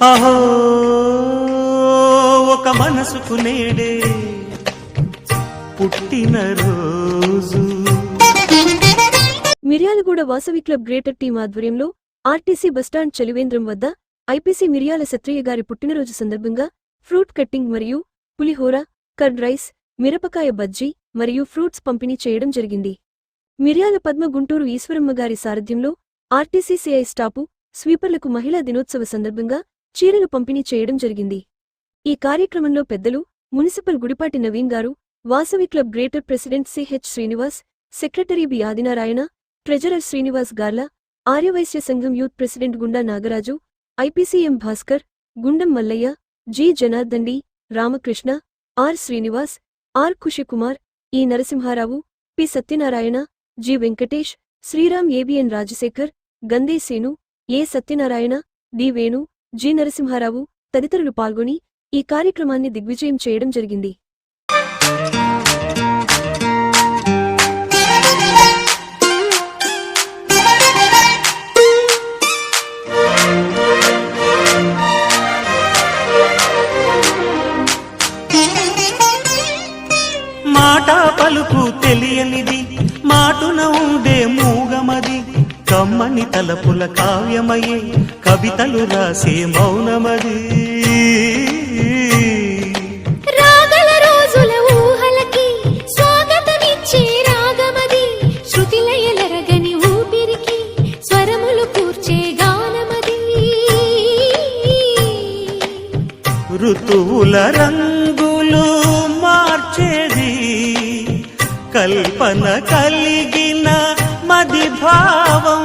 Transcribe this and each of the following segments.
అహో ఒక మనసుకు నేడే పుట్టిన రోజు. Miryalaguda Vasavi club greater team ఆధ్వర్యంలో ఆర్టీసీ బస్టాండ్ చలివేంద్రం వద్ద ఐపీసీ మిర్యాల సత్రయ్య గారి పుట్టినరోజు సందర్భంగా ఫ్రూట్ కట్టింగ్ మరియు పులిహోర, కర్డ్ రైస్, మిరపకాయ బజ్జీ మరియు ఫ్రూట్స్ పంపిణీ చేయడం జరిగింది. మిర్యాల పద్మ గుంటూరు ఈశ్వరమ్మ గారి సారథ్యంలో ఆర్టీసీ సిఐ స్టాపు, స్వీపర్లకు మహిళా దినోత్సవ సందర్భంగా చీరలు పంపిణీ చేయడం జరిగింది. ఈ కార్యక్రమంలో పెద్దలు municipal Gudipati Naveen garu, Vasavi club greater president CH Srinivas, secretary B Adinarayana, treasurer Srinivas గార్ల, Aryavaishya Sangham youth president Gunda Nagaraju, IPCM Bhaskar, Gundam Mallaiah, G జనార్దండి, Ramakrishna, R Srinivas, R Kushikumar, E Narasimharao, P Satyanarayana, G Venkatesh, Sriram, ABN Rajasekhar, Gande సేను, A Satyanarayana, D Venu, G Narasimharao తదితరులు పాల్గొని ఈ కార్యక్రమాన్ని దిగ్విజయం చేయడం జరిగింది. మాట పలుకు తెలియనిది, మాటున ఉండే మూగమది, కమ్మని తలపుల కావ్యమయే కవితలు రాసే మౌనమది. రాగల రోజుల ఊహలకి స్వాగతమిచ్చే రాగమది, శృతిలయలరగని ఊపిరికి స్వరములు కూర్చే గానమది. ఋతువుల రంగులు మార్చేది, కల్పన కలిగిన మది భావం,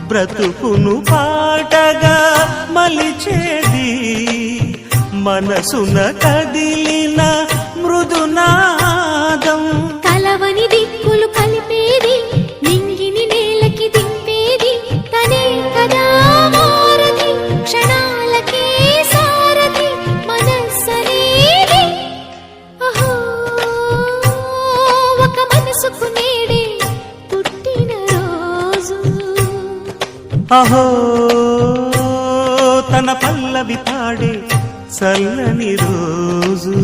బ్రతుకును పాటగా మలిచేది, మనసున కదిలిన మృదునాదం. కలవని దిక్కులు కలిపేది, నింగిని నేలకి దింపేది, తనే కదా మారది, క్షణాలకే సారది మనస్సనేది. అహో ఒక మనసుకు నేడే పుట్టిన రోజు. అహో తన పల్లవి పాడే చల్లని రోజు.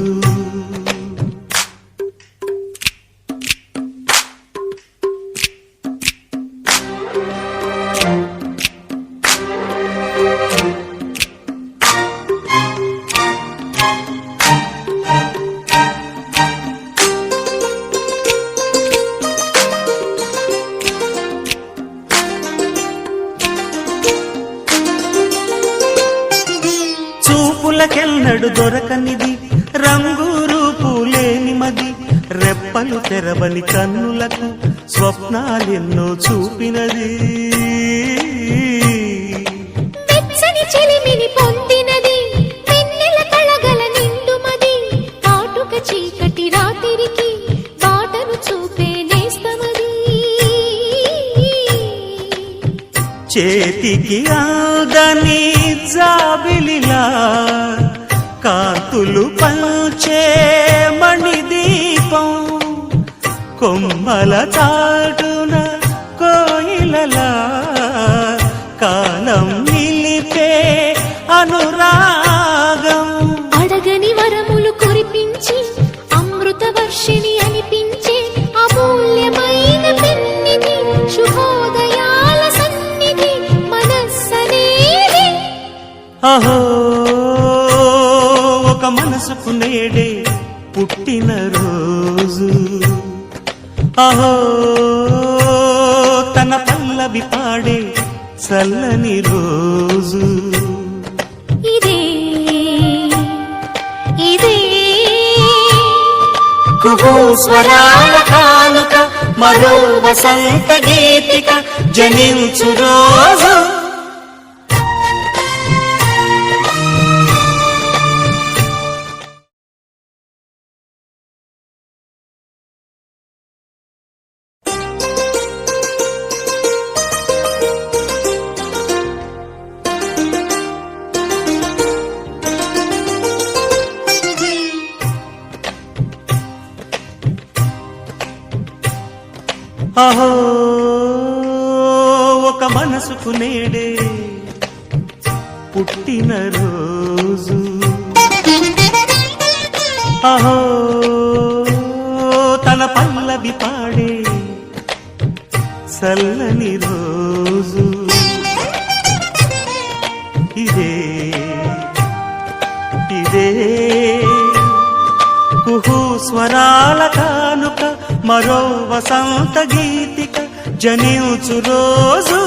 చూపులకెన్నడు దొరకనిది, రంగు రూపు లేని మది, రెప్పలు తెరవని కన్నులకు స్వప్నాలెన్నో చూపినది. వెచ్చని చెలిమిని పొందినది, వెన్నెల కళగల నిండుమది, కాటుక చీకటి రాత్రికి బాటను చూపే నేస్తమది. చేతికి ఆదని జాబిలిలా కాంతులు పంచే మణిదీపం, కొమ్మల చాటున కోయిలలా కాలం నిలిపే అనురాగం. అడగని వరములు కురిపించి అమృత వర్షిణి అనిపించే అమూల్యమైన పెన్నిధి, శుభోదయాల సన్నిధి మనస్సనేది. అహో ఒక మనసుకు నేడే పుట్టిన రోజు. అహో తన పల్లవి పాడే చల్లని రోజు. ఇదే ఇదే కుహు స్వరాల కానుక, మరో వసంత గీతిక జనించు రోజు. అహో ఒక మనసుకు నేడే పుట్టిన రోజు. అహో తన పల్లవి పాడే చల్లని రోజు. ఇదే ఇదే కుహు స్వరాల కానుక, మరో వసంత గీతిక జనించు రోజు.